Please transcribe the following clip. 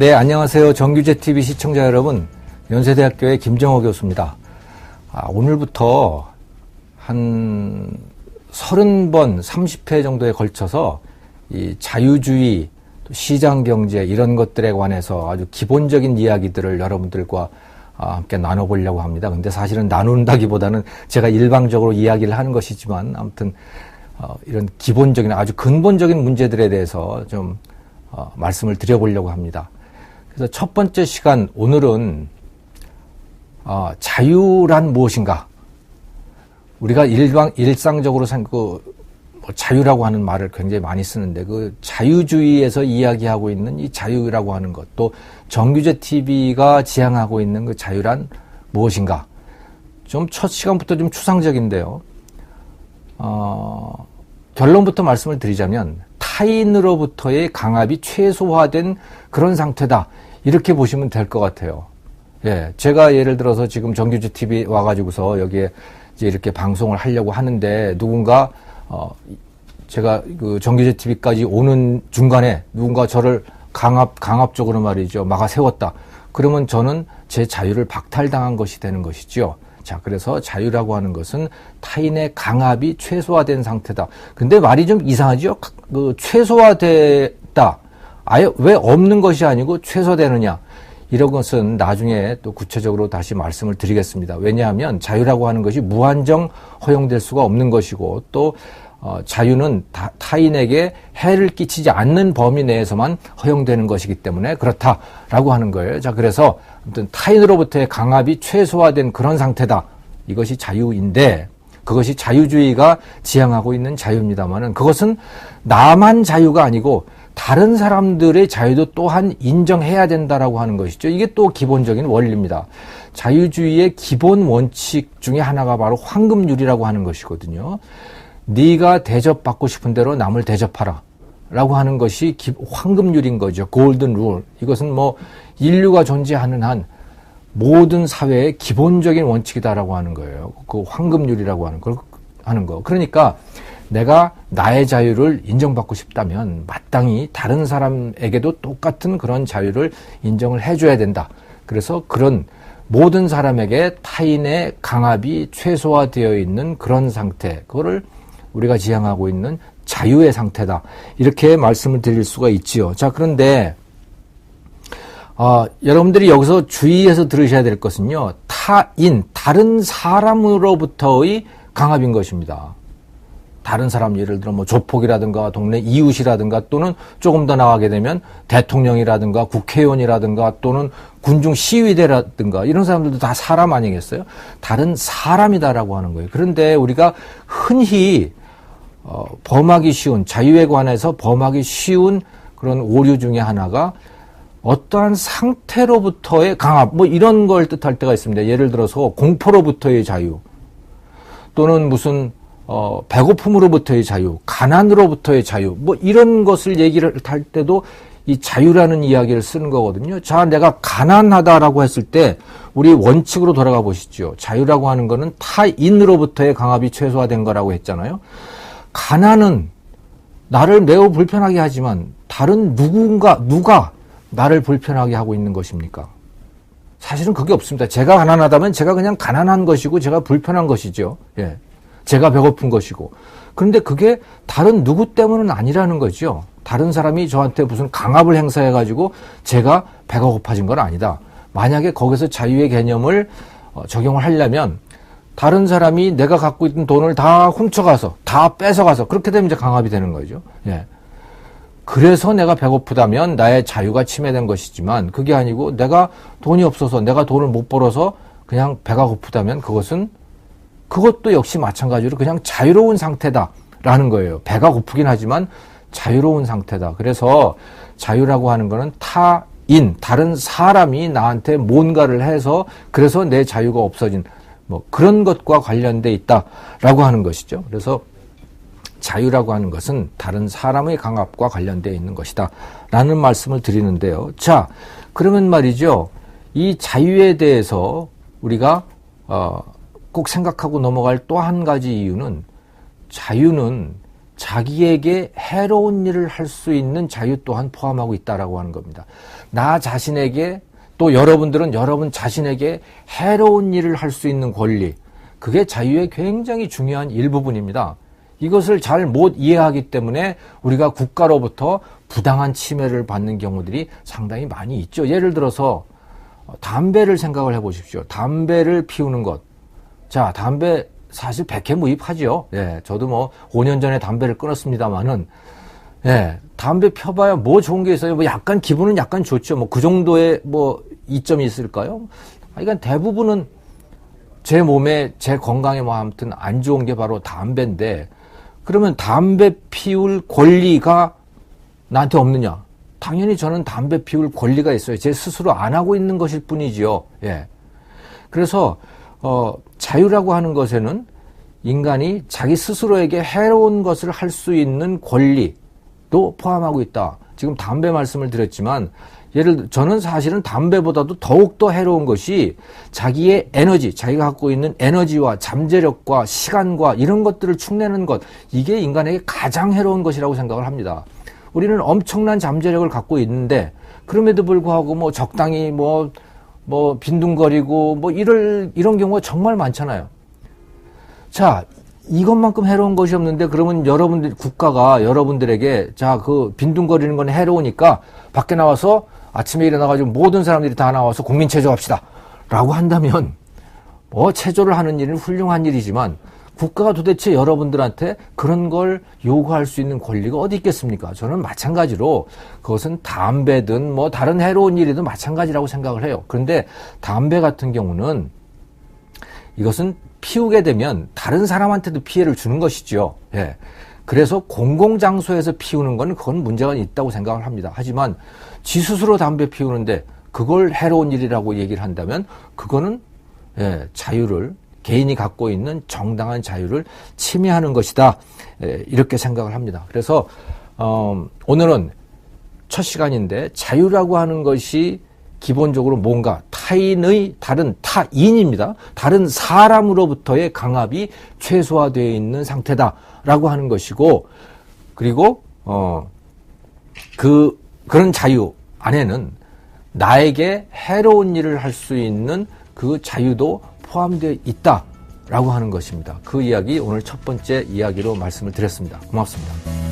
네, 안녕하세요. 정규제TV 시청자 여러분, 연세대학교의 김정호 교수입니다. 오늘부터 한 30번, 30회 정도에 걸쳐서 이 자유주의, 시장경제 이런 것들에 관해서 아주 기본적인 이야기들을 여러분들과 함께 나눠보려고 합니다. 근데 사실은 나눈다기보다는 제가 일방적으로 이야기를 하는 것이지만 아무튼 이런 기본적인 아주 근본적인 문제들에 대해서 좀 말씀을 드려보려고 합니다. 그래서 첫 번째 시간 오늘은 자유란 무엇인가? 우리가 일상적으로 자유라고 하는 말을 굉장히 많이 쓰는데 그 자유주의에서 이야기하고 있는 이 자유라고 하는 것, 또 정규제TV가 지향하고 있는 그 자유란 무엇인가? 좀 첫 시간부터 좀 추상적인데요. 결론부터 말씀을 드리자면 타인으로부터의 강압이 최소화된 그런 상태다. 이렇게 보시면 될 것 같아요. 예, 제가 예를 들어서 지금 정규제TV 와가지고서 여기에 이제 이렇게 방송을 하려고 하는데 누군가 제가 그 정규제TV까지 오는 중간에 누군가 저를 강압적으로 말이죠 막아 세웠다. 그러면 저는 제 자유를 박탈당한 것이 되는 것이죠. 자, 그래서 자유라고 하는 것은 타인의 강압이 최소화된 상태다. 근데 말이 좀 이상하죠? 그 최소화됐다. 아예 왜 없는 것이 아니고 최소되느냐? 이런 것은 나중에 또 구체적으로 다시 말씀을 드리겠습니다. 왜냐하면 자유라고 하는 것이 무한정 허용될 수가 없는 것이고 또 자유는 타인에게 해를 끼치지 않는 범위 내에서만 허용되는 것이기 때문에 그렇다라고 하는 거예요. 자, 그래서 아무튼 타인으로부터의 강압이 최소화된 그런 상태다. 이것이 자유인데 그것이 자유주의가 지향하고 있는 자유입니다만은 그것은 나만 자유가 아니고 다른 사람들의 자유도 또한 인정해야 된다라고 하는 것이죠. 이게 또 기본적인 원리입니다. 자유주의의 기본 원칙 중에 하나가 바로 황금률이라고 하는 것이거든요. 네가 대접받고 싶은 대로 남을 대접하라 라고 하는 것이 황금률인 거죠. 골든 룰. 이것은 뭐 인류가 존재하는 한 모든 사회의 기본적인 원칙이다라고 하는 거예요. 그 황금률이라고 하는 거. 그러니까 내가 나의 자유를 인정받고 싶다면 마땅히 다른 사람에게도 똑같은 그런 자유를 인정을 해줘야 된다. 그래서 그런 모든 사람에게 타인의 강압이 최소화되어 있는 그런 상태, 그거를 우리가 지향하고 있는 자유의 상태다. 이렇게 말씀을 드릴 수가 있지요. 자, 그런데 여러분들이 여기서 주의해서 들으셔야 될 것은요. 다른 사람으로부터의 강압인 것입니다. 다른 사람, 예를 들어 뭐 조폭이라든가 동네 이웃이라든가 또는 조금 더 나가게 되면 대통령이라든가 국회의원이라든가 또는 군중 시위대라든가 이런 사람들도 다 사람 아니겠어요? 다른 사람이다라고 하는 거예요. 그런데 우리가 흔히 범하기 쉬운, 자유에 관해서 범하기 쉬운 그런 오류 중에 하나가 어떠한 상태로부터의 강압, 뭐 이런 걸 뜻할 때가 있습니다. 예를 들어서 공포로부터의 자유 또는 무슨 배고픔으로부터의 자유, 가난으로부터의 자유, 뭐 이런 것을 얘기를 할 때도 이 자유라는 이야기를 쓰는 거거든요. 자, 내가 가난하다라고 했을 때 우리 원칙으로 돌아가 보시죠. 자유라고 하는 거는 타인으로부터의 강압이 최소화된 거라고 했잖아요. 가난은 나를 매우 불편하게 하지만 다른 누가 나를 불편하게 하고 있는 것입니까? 사실은 그게 없습니다. 제가 가난하다면 제가 그냥 가난한 것이고 제가 불편한 것이죠. 예. 제가 배고픈 것이고. 그런데 그게 다른 누구 때문은 아니라는 거죠. 다른 사람이 저한테 무슨 강압을 행사해가지고 제가 배가 고파진 건 아니다. 만약에 거기서 자유의 개념을 적용을 하려면 다른 사람이 내가 갖고 있던 돈을 다 훔쳐가서, 다 뺏어가서, 그렇게 되면 이제 강압이 되는 거죠. 예. 그래서 내가 배고프다면 나의 자유가 침해된 것이지만 그게 아니고 내가 돈이 없어서 내가 돈을 못 벌어서 그냥 배가 고프다면 그것도 역시 마찬가지로 그냥 자유로운 상태다라는 거예요. 배가 고프긴 하지만 자유로운 상태다. 그래서 자유라고 하는 거는 다른 사람이 나한테 뭔가를 해서 그래서 내 자유가 없어진 뭐 그런 것과 관련돼 있다라고 하는 것이죠. 그래서 자유라고 하는 것은 다른 사람의 강압과 관련되어 있는 것이다 라는 말씀을 드리는데요. 자, 그러면 말이죠. 이 자유에 대해서 우리가 꼭 생각하고 넘어갈 또 한 가지 이유는 자유는 자기에게 해로운 일을 할 수 있는 자유 또한 포함하고 있다라고 하는 겁니다. 나 자신에게 또 여러분들은 여러분 자신에게 해로운 일을 할 수 있는 권리, 그게 자유의 굉장히 중요한 일부분입니다. 이것을 잘 못 이해하기 때문에 우리가 국가로부터 부당한 침해를 받는 경우들이 상당히 많이 있죠. 예를 들어서 담배를 생각을 해보십시오. 담배를 피우는 것. 자, 담배 사실 백해무익하죠. 예, 저도 뭐 5년 전에 담배를 끊었습니다만은, 예, 담배 펴봐야 뭐 좋은 게 있어요. 뭐 약간 기분은 약간 좋죠. 뭐 그 정도의 뭐 이점이 있을까요? 그러니까 대부분은 제 몸에 제 건강에 뭐 아무튼 안 좋은 게 바로 담배인데, 그러면 담배 피울 권리가 나한테 없느냐? 당연히 저는 담배 피울 권리가 있어요. 제 스스로 안 하고 있는 것일 뿐이지요. 예. 그래서 자유라고 하는 것에는 인간이 자기 스스로에게 해로운 것을 할 수 있는 권리도 포함하고 있다. 지금 담배 말씀을 드렸지만, 저는 사실은 담배보다도 더욱더 해로운 것이 자기의 에너지, 자기가 갖고 있는 에너지와 잠재력과 시간과 이런 것들을 축내는 것, 이게 인간에게 가장 해로운 것이라고 생각을 합니다. 우리는 엄청난 잠재력을 갖고 있는데, 그럼에도 불구하고 뭐 적당히 뭐 빈둥거리고 뭐 이런 경우가 정말 많잖아요. 자, 이것만큼 해로운 것이 없는데, 그러면 국가가 여러분들에게, 자, 그 빈둥거리는 건 해로우니까 밖에 나와서 아침에 일어나가지고 모든 사람들이 다 나와서 국민체조합시다 라고 한다면, 뭐 체조를 하는 일은 훌륭한 일이지만 국가가 도대체 여러분들한테 그런 걸 요구할 수 있는 권리가 어디 있겠습니까? 저는 마찬가지로 그것은 담배든 뭐 다른 해로운 일이든 마찬가지라고 생각을 해요. 그런데 담배 같은 경우는 이것은 피우게 되면 다른 사람한테도 피해를 주는 것이죠. 예. 그래서 공공장소에서 피우는 건 그건 문제가 있다고 생각을 합니다. 하지만 지 스스로 담배 피우는데 그걸 해로운 일이라고 얘기를 한다면 그거는 자유를, 개인이 갖고 있는 정당한 자유를 침해하는 것이다. 이렇게 생각을 합니다. 그래서 오늘은 첫 시간인데 자유라고 하는 것이 기본적으로 뭔가 타인입니다. 다른 사람으로부터의 강압이 최소화되어 있는 상태다라고 하는 것이고, 그리고 그런 자유 안에는 나에게 해로운 일을 할 수 있는 그 자유도 포함되어 있다라고 하는 것입니다. 그 이야기 오늘 첫 번째 이야기로 말씀을 드렸습니다. 고맙습니다.